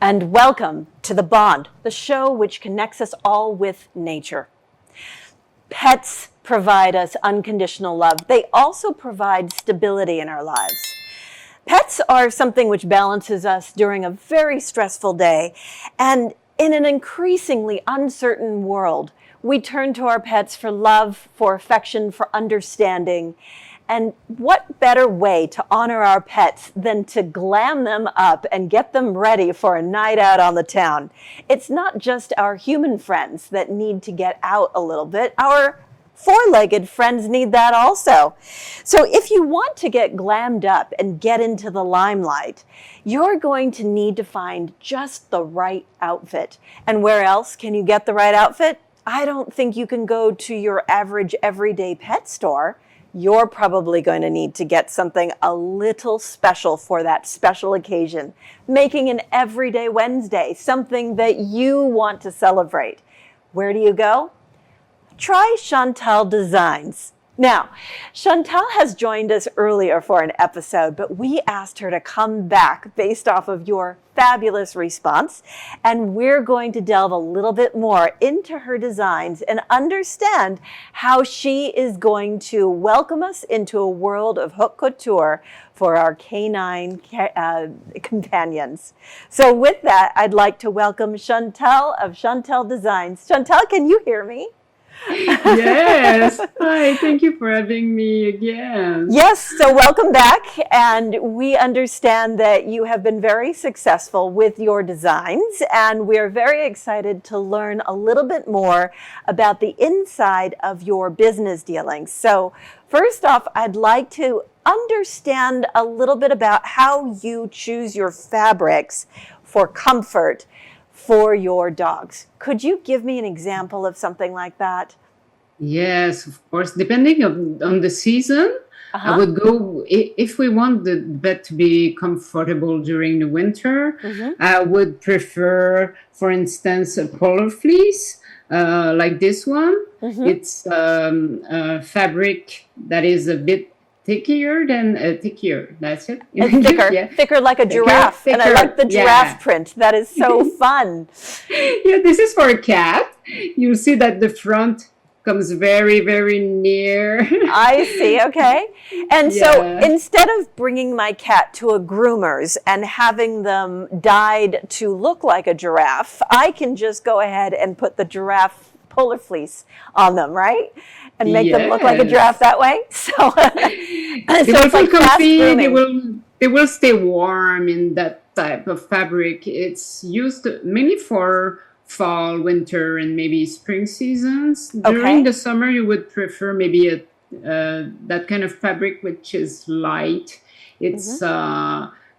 and welcome to The Bond, the show which connects us all with nature. Pets provide us unconditional love. They also provide stability in our lives. Pets are something which balances us during a very stressful day, and in an increasingly uncertain world, we turn to our pets for love, for affection, for understanding. And what better way to honor our pets than to glam them up and get them ready for a night out on the town? It's not just our human friends that need to get out a little bit. Our four-legged friends need that also. So if you want to get glammed up and get into the limelight, you're going to need to find just the right outfit. And where else can you get the right outfit? I don't think you can go to your average everyday pet store. You're probably going to need to get something a little special for that special occasion, making an everyday Wednesday something that you want to celebrate. Where do you go? Try Shantell Designs. Now, Shantell has joined us earlier for an episode, but we asked her to come back based off of your fabulous response, and we're going to delve a little bit more into her designs and understand how she is going to welcome us into a world of haute couture for our canine companions. So with that, I'd like to welcome Shantell of Shantell Designs. Shantell, can you hear me? Yes. Hi, thank you for having me again. Yes, so welcome back. And we understand that you have been very successful with your designs, and we're very excited to learn a little bit more about the inside of your business dealings. So first off, I'd like to understand a little bit about how you choose your fabrics for comfort for your dogs. Could you give me an example of something like that? Yes, of course. Depending on the season, I would go, if we want the bed to be comfortable during the winter, I would prefer, for instance, a polar fleece, like this one. It's fabric that is a bit thicker than thicker. That's it. It's thicker, yeah. Thicker like a giraffe. Thicker. And I like the giraffe print. That is so fun. Yeah, this is for a cat. You'll see that the front comes very, very near. I see. Okay. And so instead of bringing my cat to a groomer's and having them dyed to look like a giraffe, I can just go ahead and put the giraffe polar fleece on them, right? And make them look like a giraffe that way. So, they will feel comfy. They will stay warm in that type of fabric. It's used mainly for fall, winter, and maybe spring seasons. During the summer, you would prefer maybe that kind of fabric which is light. It's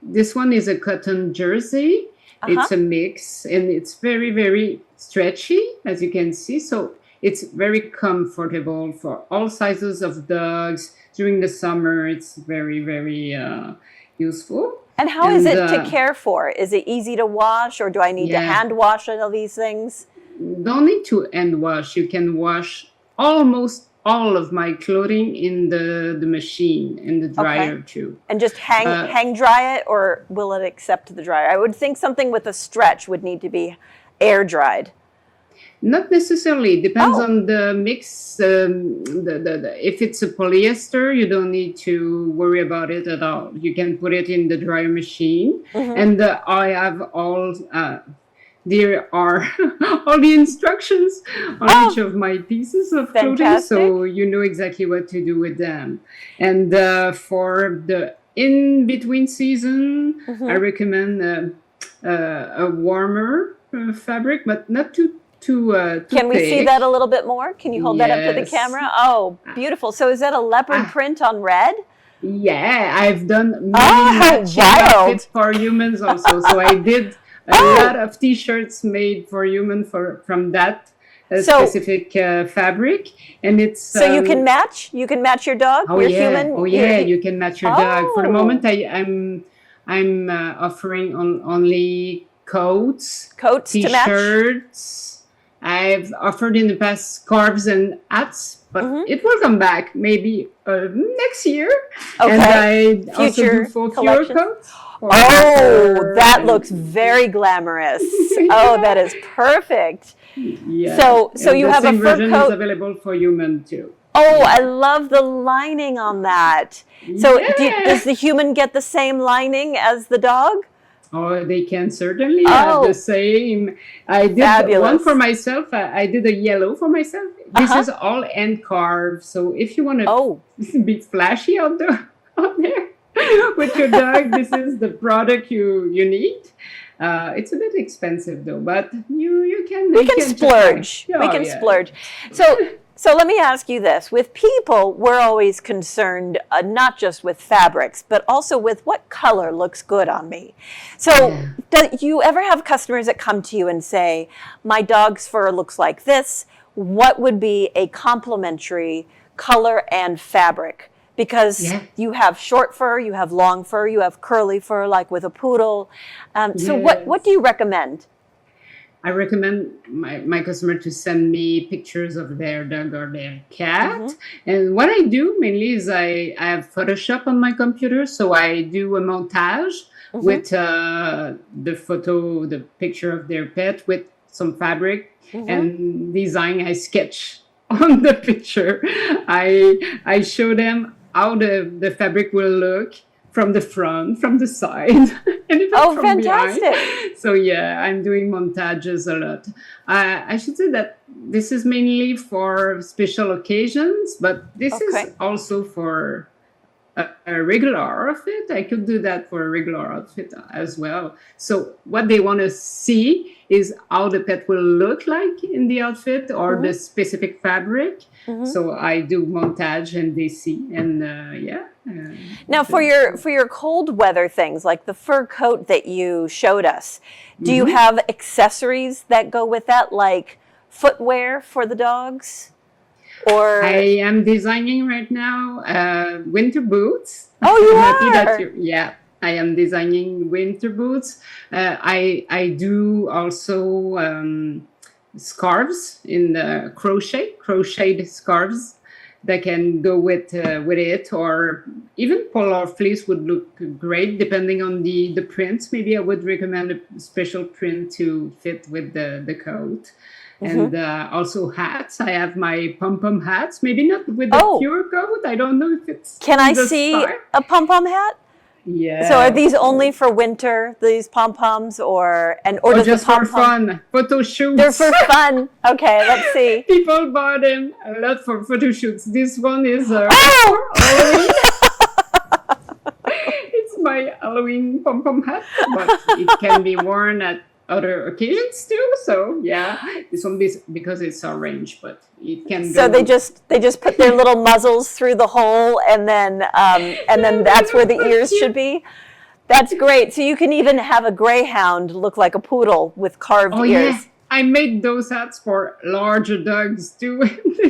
this one is a cotton jersey. It's a mix, and it's very, very stretchy, as you can see. So it's very comfortable for all sizes of dogs. During the summer, it's very, very useful. And how is it to care for? Is it easy to wash, or do I need to hand wash all these things? Don't need to hand wash. You can wash almost all of my clothing in the machine, in the dryer too. And just hang dry it, or will it accept the dryer? I would think something with a stretch would need to be air dried. Not necessarily. Depends on the mix. If it's a polyester, you don't need to worry about it at all. You can put it in the dryer machine. And I have all, there are all the instructions on each of my pieces of clothing, so you know exactly what to do with them. And for the in-between season, I recommend a warmer fabric, but not too Can we see that a little bit more? Can you hold that up to the camera? Oh, beautiful. So is that a leopard print on red? Yeah, I've done many matching outfits for humans also. So I did a lot of T-shirts made for humans from that specific fabric, and it's so you can match. You can match your dog. Human. Oh yeah, you can match your dog. For the moment, I'm offering only coats, T-shirts. I've offered in the past scarves and hats, but it will come back maybe next year. And I also do full coats. Oh, that looks very glamorous. Oh, that is perfect. Yeah. So you have a fur version coat. Is available for human too. Oh, I love the lining on that. So does the human get the same lining as the dog? Oh, they can certainly have the same. I did one for myself. I did a yellow for myself. This is all hand carved. So if you want to be flashy out there with your dog, this is the product you need. It's a bit expensive though, but you can. We can splurge. We can splurge. So let me ask you this. With people, we're always concerned not just with fabrics, but also with what color looks good on me. So do you ever have customers that come to you and say, my dog's fur looks like this? What would be a complementary color and fabric? Because you have short fur, you have long fur, you have curly fur, like with a poodle. So what do you recommend? I recommend my customer to send me pictures of their dog or their cat. And what I do mainly is I have Photoshop on my computer. So I do a montage with the picture of their pet with some fabric and design. I sketch on the picture. I show them how the fabric will look from the front, from the side, and even from fantastic. behind. So I'm doing montages a lot. I should say that this is mainly for special occasions, but this is also for a regular outfit. I could do that for a regular outfit as well. So what they want to see is how the pet will look like in the outfit or the specific fabric. So I do montage and they see, and now for your cold weather things like the fur coat that you showed us, do you have accessories that go with that, like footwear for the dogs? Or I am designing right now winter boots. Oh, you are? I am designing winter boots. I do also scarves in the crocheted scarves that can go with it, or even polar fleece would look great depending on the print. Maybe I would recommend a special print to fit with the coat. And also hats. I have my pom-pom hats. Maybe not with the pure coat. I don't know if it's. Can I see a pom-pom hat? Yeah. So are these only for winter, these pom-poms, or does just the for fun? Photo shoots. They're for fun. Okay, let's see. People buy them a lot for photo shoots. This one is Halloween. It's my Halloween pom-pom hat, but it can be worn at other occasions too. So this one is because it's orange, but it can. So they just put their little muzzles through the hole, and then that's where the ears should be. That's great. So you can even have a greyhound look like a poodle with carved ears. Yeah. I made those hats for larger dogs too.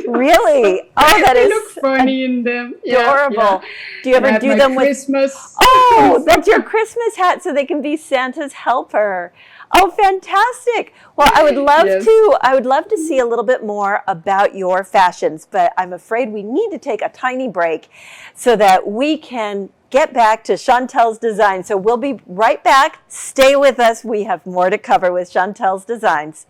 Really? Oh, that they is look funny in them. Adorable. Yeah. Do you ever do them with Christmas? Oh, that's your Christmas hat, so they can be Santa's helper. Oh, fantastic. Well, I would love to see a little bit more about your fashions, but I'm afraid we need to take a tiny break so that we can get back to Shantell's Design. So we'll be right back. Stay with us. We have more to cover with Shantell's Designs.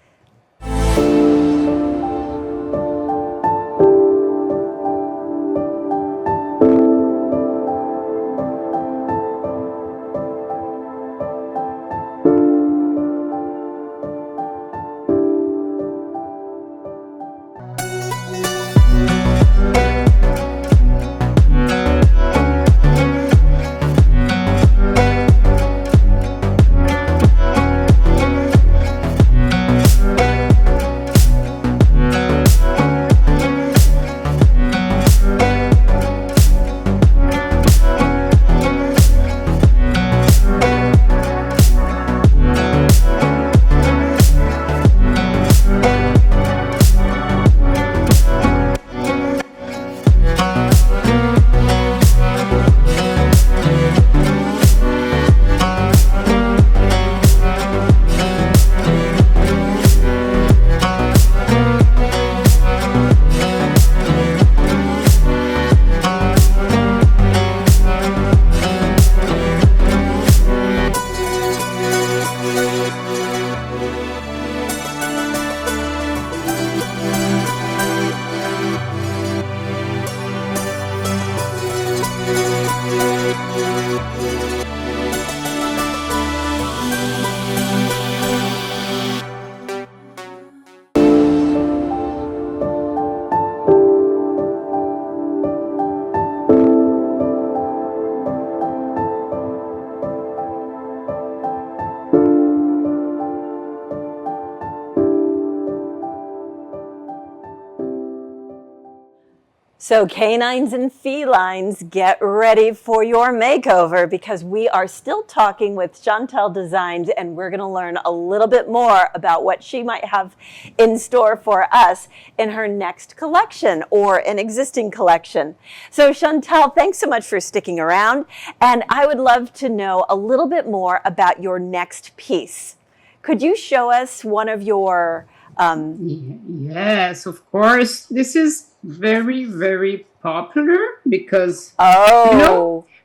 So canines and felines, get ready for your makeover because we are still talking with Shantell Designs and we're going to learn a little bit more about what she might have in store for us in her next collection or an existing collection. So Shantell, thanks so much for sticking around, and I would love to know a little bit more about your next piece. Could you show us one of your Yes, of course. This is very, very popular because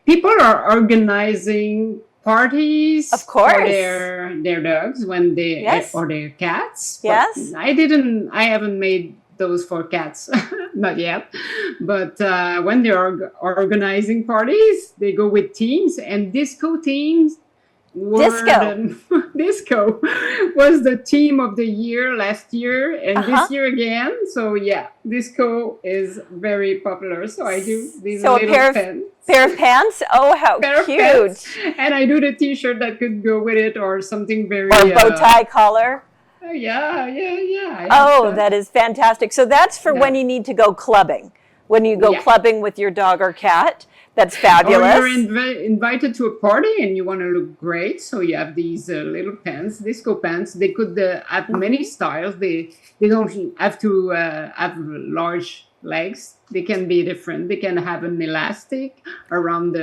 people are organizing parties of course for their dogs when they or their cats. Yes. I haven't made those for cats, not yet. But when they are organizing parties, they go with teams, and disco teams. Disco was the theme of the year last year and this year again. So yeah, disco is very popular. So I do these little pants. Pair of pants? Oh, how cute. And I do the t-shirt that could go with it or something very... Or bow tie collar. Yeah. Oh, that is fantastic. So that's for when you need to go clubbing. When you go clubbing with your dog or cat. That's fabulous. Or you're invited to a party and you want to look great. So you have these little pants, disco pants. They could have many styles. They don't have to have large legs. They can be different. They can have an elastic around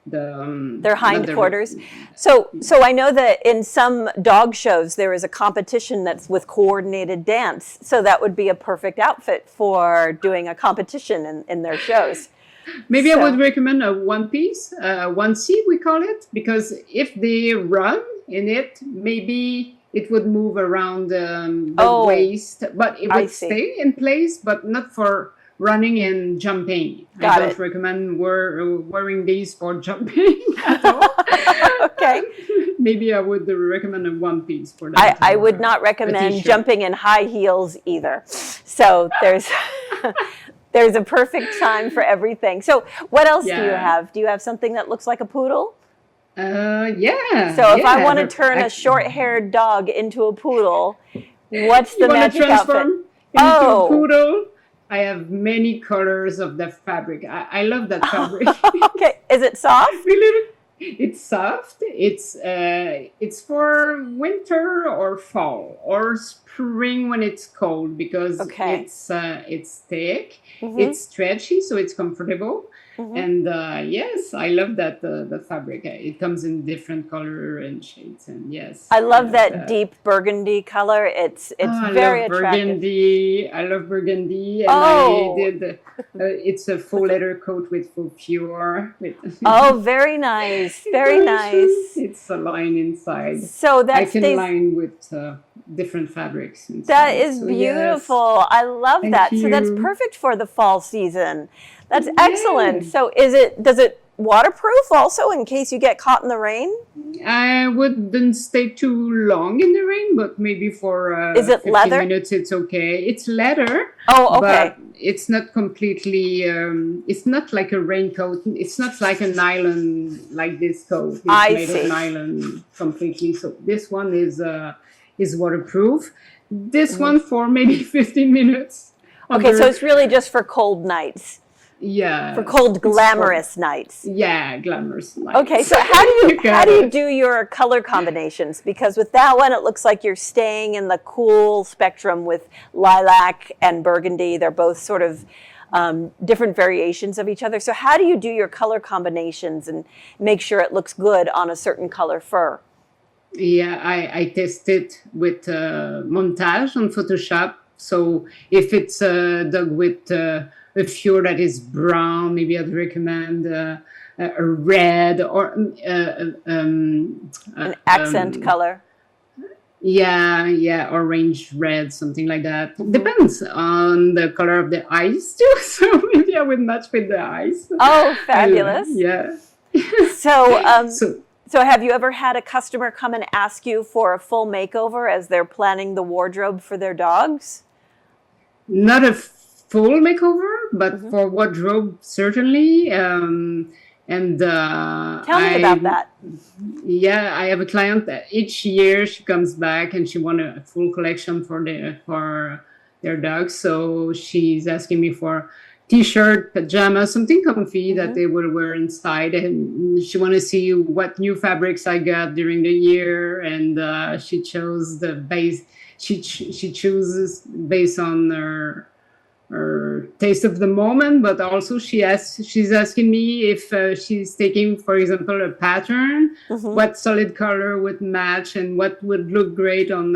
their hindquarters. So I know that in some dog shows there is a competition that's with coordinated dance. So that would be a perfect outfit for doing a competition in their shows. Maybe I would recommend a one-piece, 1C we call it, because if they run in it, maybe it would move around the waist, but it would stay in place, but not for running and jumping. I don't recommend wearing these for jumping at all. Okay. Maybe I would recommend a one-piece for that. I would not recommend jumping in high heels either. So there's a perfect time for everything. So what else do you have? Do you have something that looks like a poodle? Yeah. So if I want to turn a short-haired dog into a poodle, what's the magic outfit? Into a poodle? I have many colors of the fabric. I love that fabric. Okay. Is it soft? It's soft. It's for winter or fall or spring when it's cold because it's thick. It's stretchy, so it's comfortable. And yes, I love that the fabric. It comes in different color and shades, and yes, I love that deep burgundy color. It's very attractive. I love burgundy, and I did. It's a full leather coat with full pure. Oh, very nice, very nice. It's a line inside. So that I can line with different fabrics inside. That is beautiful. Yes. I love that. So that's perfect for the fall season. That's excellent. So does it waterproof also in case you get caught in the rain? I wouldn't stay too long in the rain, but maybe for is it 15 leather? minutes it's okay. It's leather. Oh, okay. But it's not completely, it's not like a raincoat. It's not like a nylon like this coat. It's made of nylon completely. So this one is waterproof. This one for maybe 15 minutes. Okay, so it's really just for cold nights. Yeah. For cold, glamorous nights. Yeah, glamorous nights. Okay, so how do you do your color combinations? Because with that one, it looks like you're staying in the cool spectrum with lilac and burgundy. They're both sort of different variations of each other. So how do you do your color combinations and make sure it looks good on a certain color fur? Yeah, I test it with montage on Photoshop. So if it's a dog with a fur that is brown, maybe I'd recommend a red or an accent color. Yeah, orange, red, something like that. Depends on the color of the eyes too. So maybe I would match with the eyes. Oh, fabulous! Yeah. So have you ever had a customer come and ask you for a full makeover as they're planning the wardrobe for their dogs? Not a full makeover, but for wardrobe, certainly. And tell me about that. Yeah, I have a client that each year she comes back and she wants a full collection for their dog. So she's asking me for, T-shirt, pajamas, something comfy that they will wear inside. And she want to see what new fabrics I got during the year, and she chose the base. She chooses based on her taste of the moment, but also she's asking me if she's taking, for example, a pattern, what solid color would match and what would look great on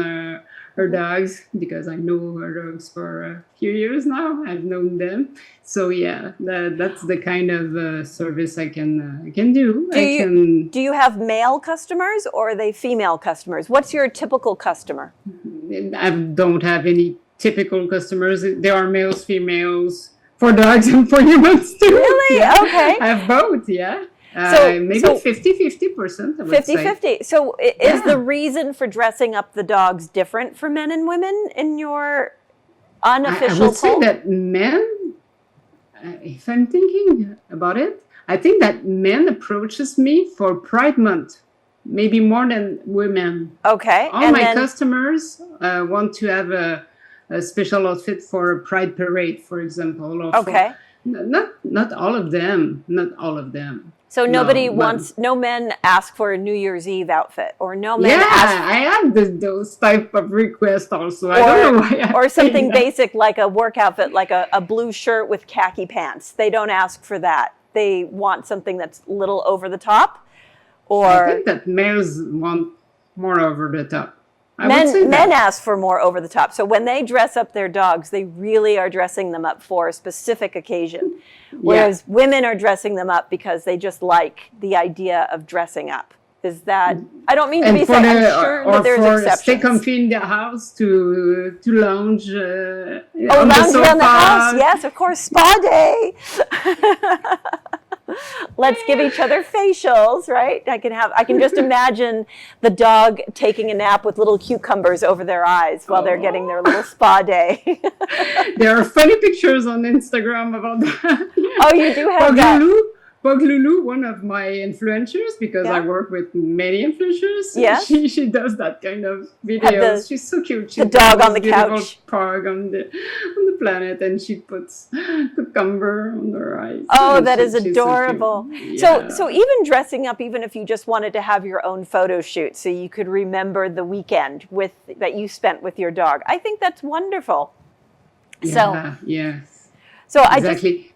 her dogs, because I know her dogs for a few years now. I've known them. So yeah, that's the kind of service I can do. Do you have male customers or are they female customers? What's your typical customer? I don't have any typical customers. There are males, females, for dogs and for humans too. Really? Yeah. Okay. I have both, yeah. Maybe 50-50%, I would say. 50-50. So is the reason for dressing up the dogs different for men and women in your unofficial I would say that men, if I'm thinking about it, I think that men approaches me for Pride Month, maybe more than women. Okay. All my customers want to have a special outfit for a Pride Parade, for example. Or okay. Not all of them. Not all of them. So no men ask for a New Year's Eve outfit, or no men ask. I have those type of requests also. I don't know why. Or something basic like a work outfit, like a blue shirt with khaki pants. They don't ask for that. They want something that's a little over the top. Or I think that males want more over the top. Men ask for more over the top. So when they dress up their dogs, they really are dressing them up for a specific occasion. Whereas women are dressing them up because they just like the idea of dressing up. Is that, I don't mean to be saying, I'm sure that there's exceptions. Stay comfy in the house, to lounge lounge around the house. Yes, of course, spa day. Let's give each other facials, right? I can just imagine the dog taking a nap with little cucumbers over their eyes while they're getting their little spa day. There are funny pictures on Instagram about that. Oh, you do have that. Lulu, one of my influencers, because I work with many influencers. Yes. She does that kind of videos. She's so cute. She's the dog on the couch. Pug on the planet, and she puts cucumber on her eyes. Oh, that is adorable. So even dressing up, even if you just wanted to have your own photo shoot, so you could remember the weekend that you spent with your dog, I think that's wonderful. Yes. So exactly.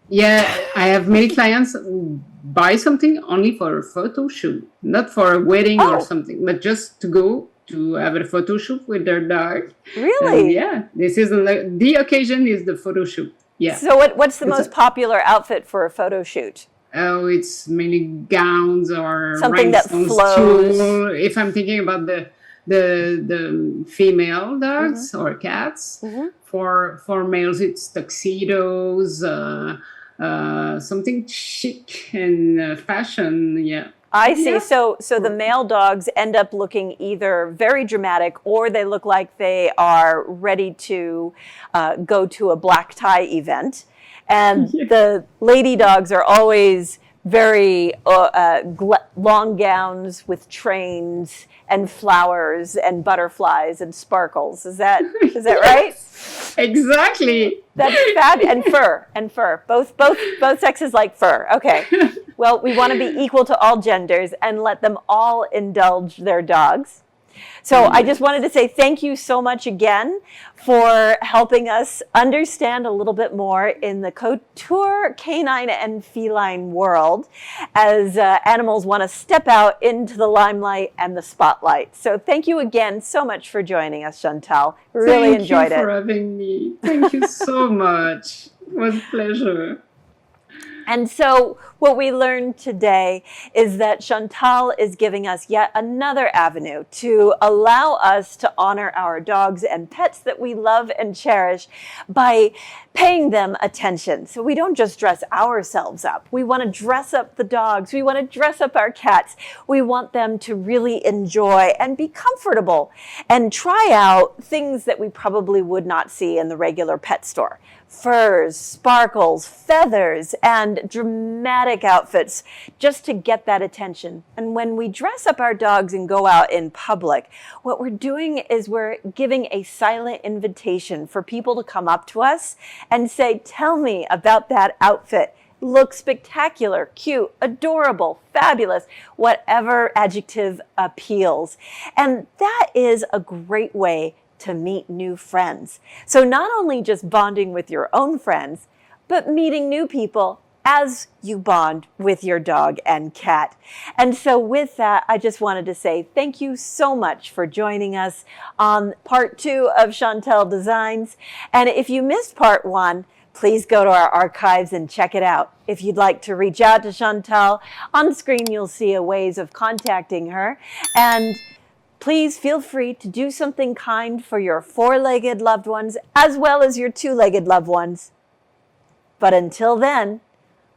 Yeah, I have many clients who buy something only for a photo shoot, not for a wedding or something, but just to go to have a photo shoot with their dog. Really? And this is the occasion is the photo shoot. Yeah. So what's the most popular outfit for a photo shoot? Oh, it's mainly gowns or something that flows. If I'm thinking about the female dogs or cats, for males it's tuxedos. Something chic and fashion, I see. So the male dogs end up looking either very dramatic or they look like they are ready to go to a black tie event. And the lady dogs are always very long gowns with trains and flowers and butterflies and sparkles. Is that right? Exactly. That's fabulous. And fur. Both sexes like fur. Okay. Well, we want to be equal to all genders and let them all indulge their dogs. So I just wanted to say thank you so much again for helping us understand a little bit more in the couture canine and feline world as animals want to step out into the limelight and the spotlight. So thank you again so much for joining us, Shantell. Really enjoyed it. Thank you for having me. Thank you so much. It was a pleasure. And so what we learned today is that Shantell is giving us yet another avenue to allow us to honor our dogs and pets that we love and cherish by paying them attention. So we don't just dress ourselves up. We want to dress up the dogs. We want to dress up our cats. We want them to really enjoy and be comfortable and try out things that we probably would not see in the regular pet store. furs, sparkles, feathers, and dramatic outfits just to get that attention. And when we dress up our dogs and go out in public, what we're doing is we're giving a silent invitation for people to come up to us and say, tell me about that outfit. Look spectacular, cute, adorable, fabulous, whatever adjective appeals. And that is a great way to meet new friends. So not only just bonding with your own friends, but meeting new people as you bond with your dog and cat. And so with that, I just wanted to say thank you so much for joining us on part 2 of Shantell Designs. And if you missed part 1, please go to our archives and check it out. If you'd like to reach out to Shantell, on screen you'll see ways of contacting her. And please feel free to do something kind for your 4-legged loved ones as well as your 2-legged loved ones. But until then,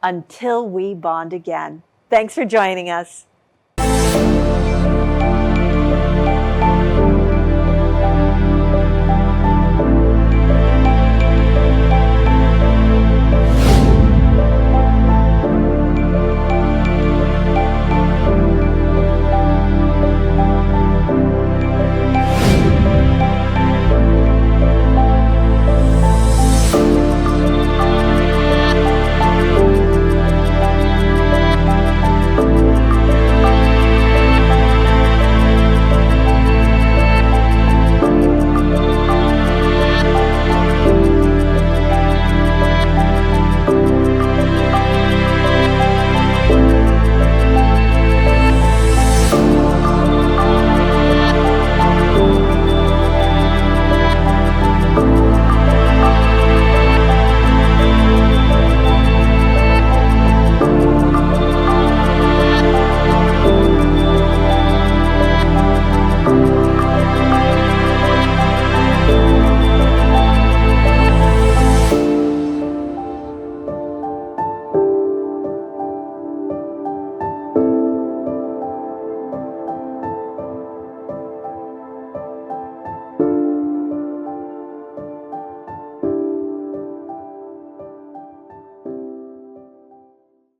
until we bond again. Thanks for joining us.